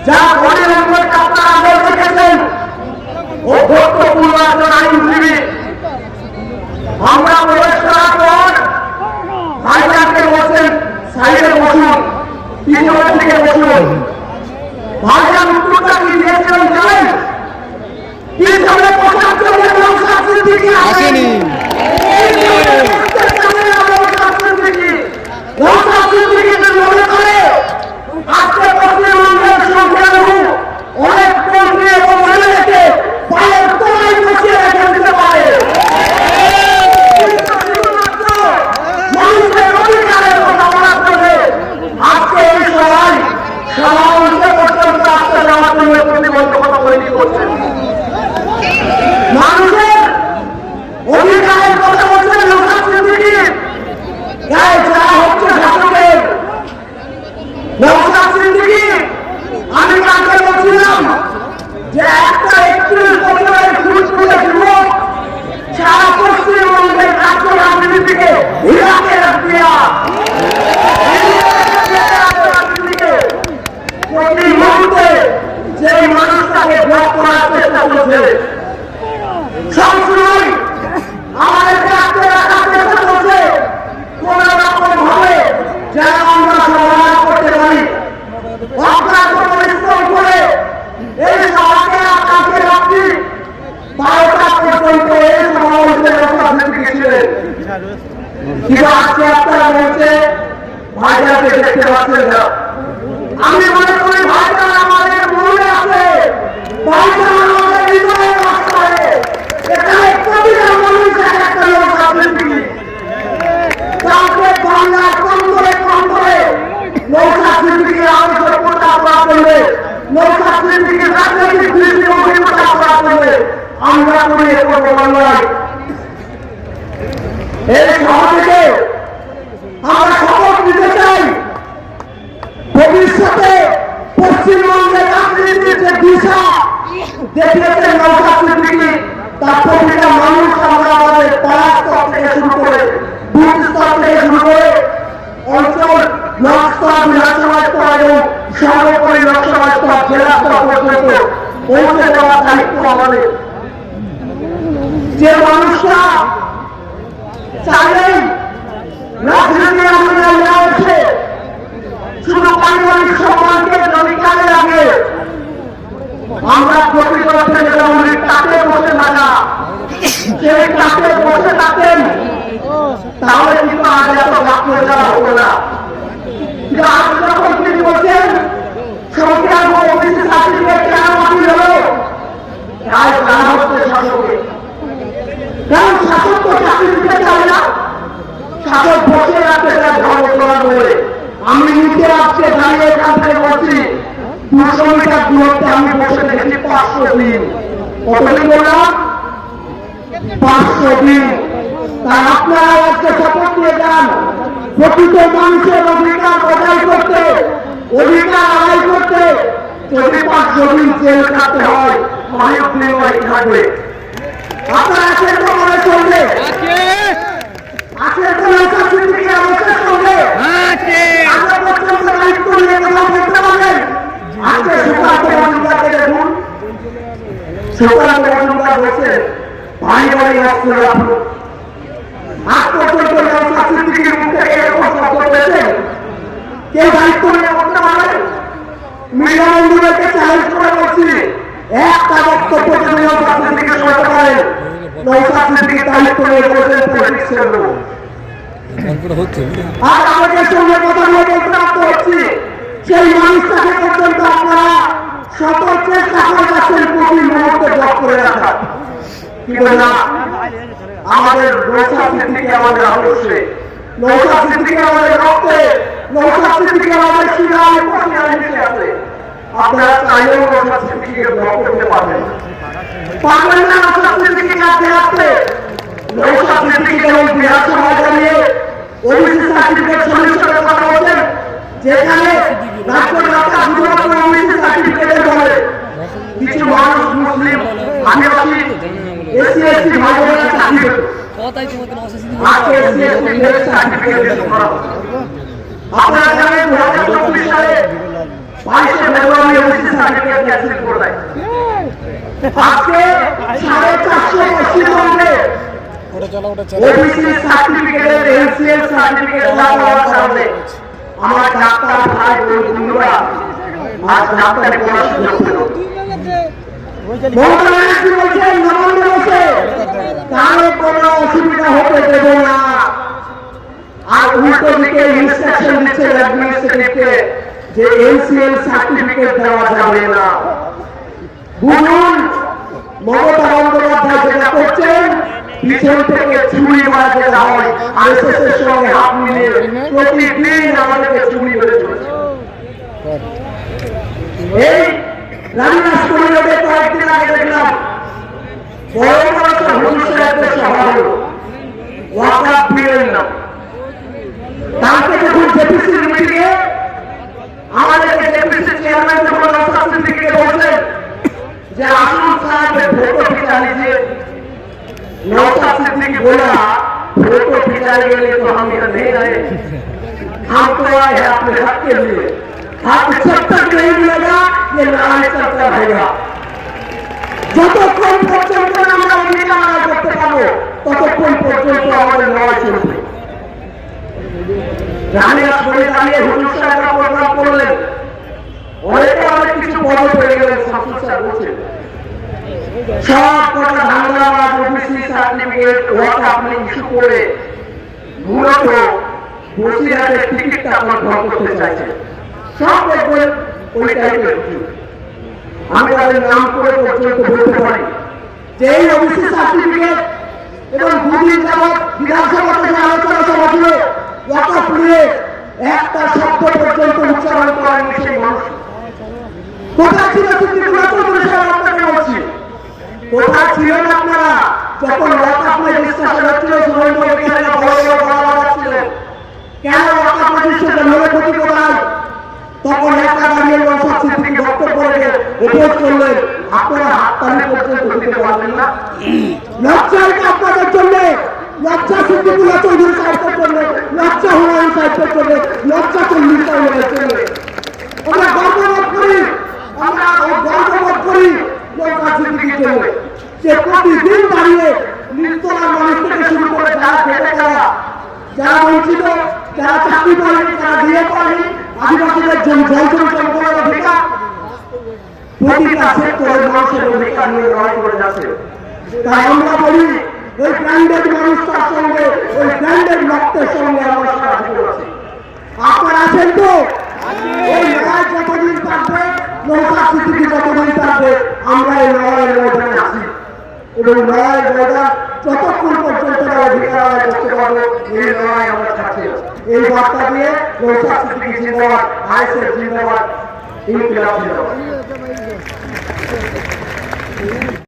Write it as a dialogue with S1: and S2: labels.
S1: যা body language আপনারা আগে দেখেছেন, অভ্যর্থপূর্ণ একজন আইনজীবী। আমরা প্রবেশ করার পর ভাইজানকে বলছেন সাইডে বসুন, পিছনের দিকে বসুন। ভাইজান উত্তরটা কি দিয়েছিলেন জানেন? পিছনে বসার জন্য নওশাদ সিদ্দিকী আসেনি। নওশাদ সিদ্দিকী মনে করে আজকে পশ্চিমবঙ্গের সংখ্যালঘু অনেক মন্ত্রী এবং এমএলএকে পায়ের তলায় বসিয়ে রেখে দিতে পারে। মানুষের অধিকারের কথা বলা করবে। আজকে এই সবাই সমাবেশে পর্যন্ত আসতে যাওয়ার জন্য প্রতিবন্ধকতা তৈরি করছেন। মানুষের অধিকারের কথা বলছেন নওশাদ সিদ্দিকী। গায়ে যা হচ্ছে শাসকের নওশাদ সিদ্দিকী। আমি কাকে বলছিলাম যে একটা 31 বছরের ফুটফুটে যুবক সারা পশ্চিমবঙ্গের রাজ্য রাজনীতিকে হিরাকে রাখিয়া প্রতি মুহূর্তে যে মানুষটাকে ব্লক করার চেষ্টা করছে, সবসময় আমাদেরকে আটকে রাখার চেষ্টা করছে কোন রকম ভাবে যেন আমরা সমাধান করতে পারি। আপনার পরিশ্রম করে এই সভাকে আপনাকে রাখছি 12টা পর্যন্ত এই সমাবেশের রাজনীতি ছিলেন, কিন্তু আজকে আপনারা বলছে ভাইজানকে দেখতে পাচ্ছেন না। আমি মনে করি ভাইজান আমাদের মনে আছে, ভাইজান আমাদের হৃদয়ে বাস করে। এখানে প্রতিটা মানুষ একটা লোক রাজনীতি কাউকে বাংলা কম করে নওশাদ সিদ্দিকীর আবশ্যকতা করা করবে, নওশাদ সিদ্দিকীর রাজনৈতিক দৃষ্টিভঙ্গিতা করা করবে। আমরা করি করবো বাংলায়। এই সভা থেকে আমরা শপথ নিতে চাই ভবিষ্যতে পশ্চিমবঙ্গের রাজনীতির যে দিশা দেখিয়েছেন নওশাদ সিদ্দিকী, তার প্রতিটা মানুষ আমরা আমাদের পাড়া স্তর থেকে শুরু করে বুথ স্তর থেকে শুরু করে অঞ্চল ব্লক স্তর বিধানসভা স্তর এবং সর্বোপরি লোকসভা স্তর জেলা স্তর পর্যন্ত পৌঁছে দেওয়ার দায়িত্ব আমাদের। যে মানুষরা চাইলেই রাজনীতি আমাদের না উঠে শুধু পারিবারিক সম্মানকে যদি কাজে লাগে, আমরা প্রকৃত অর্থে যেটা বলি তাতে বসে থাকা, সেই তাতে বসে থাকেন, তাহলে কিন্তু আজ এত ভাগ করে দেওয়া হবে না। আজ যখন তিনি বলছেন সংখ্যালঘু ওবিসি সার্টিফিকেট কেন বাতিল হলো, তাই জানা হচ্ছে শাসকের। কারণ শাসক তো চাকরি দিতে চায় না, শাসক বসে রাখতে চায় ধর্ম করার বলে। আমি নিজে আজকে দাঁড়িয়ে এখান থেকে বলছি 200 মিটার দূরত্বে আমি বসে দেখেছি 500 দিন। কতদিন বললাম? 500 দিন। তাই আপনারা আজকে শপথ নিয়ে যান প্রকৃত মানুষের অধিকার বজায় করতে, অধিকার আদায় করতে। যদি 500 দিন জেল কাটতে হয়, অনেক দিন থাকবে। আপনারা আছেন তো মনে চলবে, আছেন তো নওশাদ সিদ্দিকী আমাদের সঙ্গে আগে পর্যন্ত দায়িত্ব নিয়ে কথা বলতে পারেন। আজকে সুকান্ত মজুমদারকে দেখুন, সুকান্ত মজুমদার বলছেন ভাই ভাই অস্ত্র রাখুন। আজ পর্যন্ত নওশাদ সিদ্দিকীর মুখ থেকে এরকম শব্দ পেয়েছেন? কেউ দায়িত্ব নিয়ে করতে পারেন? মিডিয়া বন্ধুদেরকে চ্যালেঞ্জ করে বলছি, একটা বক্তব্য যদি নওশাদ সিদ্দিকী শোনাতে পারেন, নওশাদ সিদ্দিকী দায়িত্ব নিয়ে বলছেন পলিটিক্সের লোক। আর আমাদের সঙ্গে কথা নিয়ে বলতে রাখতে হচ্ছি, সেই মানুষটাকে পর্যন্ত আপনারা সকল চেষ্টা করে যাচ্ছেন প্রতি মুহূর্তে ব্লক করে রাখা। কিন্তু না, আমাদের নওশাদ সিদ্দিকী আমাদের আদর্শে, নওশাদ সিদ্দিকী আমাদের রক্তে, নওশাদ সিদ্দিকী আমাদের শিরায় পশিরায় মিশে আছে। আপনারা চাইলেও নওশাদ সিদ্দিকীকে ব্লক করতে পারবেন না। নওশাদ সিদ্দিকীকে কাছে রাখতে নওশাদ সিদ্দিকী যেমন বিধানসভা জানিয়ে ওবিসি সার্টিফিকেট সলিউশনের কথা বলছেন, যেখানে রাজ্যের রাস্তা শুধুমাত্র ওবিসি সার্টিফিকেটের বলে কিছু মানুষ মুসলিম, আদিবাসী, এসসি এসটি ভাই বোনেরা সার্টিফিকেট আপনারা জানেন 2024 সালে 22শে ফেব্রুয়ারি ওবিসি সার্টিফিকেট ক্যান্সেল করে দেয়। আজকে 450 পশ্চিমবঙ্গে ওবিসি সার্টিফিকেটের এনসিএল সার্টিফিকেট না পাওয়ার কারণে আমার ডাক্তার ভাই ও বন্ধুরা আজ ডাক্তারি পড়ার সুযোগ পেল। মমতা ব্যানার্জি বলছেন নভেম্বরে বসে কারো কোনো অসুবিধা হতে দেব না, আর উল্টো দিকে ইনস্ট্রাকশন দিচ্ছে অ্যাডমিনিস্ট্রেটিভকে যে এনসিএল সার্টিফিকেট দেওয়া যাবে না। বুঝুন মমতা বন্দ্যোপাধ্যায় যেটা করছেন, পিছন থেকে চুরি মারা যেটা হয় আরএসএস এর সঙ্গে হাত মিলিয়ে প্রতিদিন আমাদেরকে চুরি করে চলেছে। এই রানীনাথপুর রোডে কয়েকদিন আগে দেখলাম বড় বড় হুজুর সাহেবদের সভা হলো ওয়াকআপ বিলের নাম। তাকে যখন জেপিসি মিটিংয়ে আমাদেরকে জেপিসি চেয়ারম্যান যখন নওশাদ সিদ্দিকীকে বলছেন যে আসুন সাহেব ভোট বিচার লিজিয়ে, नौशाद सिद्दीकी बोला फोटो खिंचाने के लिए तो हम यहाँ नहीं आए, हम तो आए हैं अपने हक के लिए। हक जब तक नहीं मिलेगा ये लड़ाई चलता रहेगा। যতক্ষণ পর্যন্ত আমরা অধিকার আদায় করতে পারবো ততক্ষণ পর্যন্ত আমাদের লড়াই চলবে। রানীনাথপুরে দাঁড়িয়ে হুজুর সাহেবরা প্রোগ্রাম করলেন, অনেকে অনেক কিছু বড় হয়ে গেলেন। শামসুল সাহেব বলছেন সব কটা ধান্দাবাজ ওবিসি সার্টিফিকেট ওয়াকআপ নিয়ে ইস্যু করে মূলত বসিরহাটের টিকিটটা কনফার্ম করতে চাইছে। সব দেখবেন ওই টাইপের কিছু। আমি তাদের নাম করে পর্যন্ত বলতে পারি যে এই ওবিসি সার্টিফিকেট এবং দুদিন যাবৎ বিধানসভাতে যে আলোচনা সভা ছিল ওয়াকআপ নিয়ে একটা শব্দ পর্যন্ত উচ্চারণ করেন সেই মানুষ। কোথায় ছিল সিদ্দিকুল্লাহ চৌধুরী সাহেব? আপনাকে বলছি কোথায় ছিলেন আপনারা যখন ওয়াকআপ নিয়ে ডিসকাশন হচ্ছিল? সুরেন্দ্রকে বড় বড় বলা যাচ্ছিলেন কেন ওয়াকআপ রেজিস্ট্রেশন হলে ক্ষতি কোথায়? তখন একটা দাঁড়িয়ে নওশাদ সিদ্দিকী বক্তব্য রেখে উপোস করলেন। আপনারা হাততালি পর্যন্ত দিতে পারলেন না। লজ্জা এটা আপনাদের জন্য, লজ্জা সিদ্দিকুল্লাহ চৌধুরী সাহেবের জন্য, লজ্জা হুমায়ুন সাহেবের জন্য, লজ্জা চল্লিশ সাহেবের জন্য। আমরা গর্ববোধ করি, আমরা গর্ববোধ করি নওশাদ সিদ্দিকীর জন্য যে প্রতিদিন দাঁড়িয়ে নিস্তলার মানুষ থেকে শুরু করে যারা খেটে খাওয়া, যারা বঞ্চিত, যারা চাকরি পায়নি, যারা দিয়ে পায়নি, আদিবাসীদের জল জমি সম্পদের অধিকার, প্রতিটা সেক্টরের মানুষের অধিকার নিয়ে লড়াই করে যাচ্ছে। তাই আমরা বলি ওই ব্র্যান্ডেড মানুষটার সঙ্গে, ওই ব্র্যান্ডেড রক্তের সঙ্গে আমরা সাহায্য করছি। আপনারা আছেন তো? এই লড়াই যতদিন থাকবে, নওশাদ সিদ্দিকী যতদিন থাকবে, আমরা এই লড়াইয়ের ময়দানে আছি এবং লড়াইয়ের ময়দান যতক্ষণ পর্যন্ত অধিকার আদায় করতে পারবো এই লড়াই আমরা থাকছে। এই বার্তা দিয়ে নওশাদ সিদ্দিকী জিন্দাবাদ, আইএসএফ জিন্দাবাদ, ইনকিলাব জিন্দাবাদ।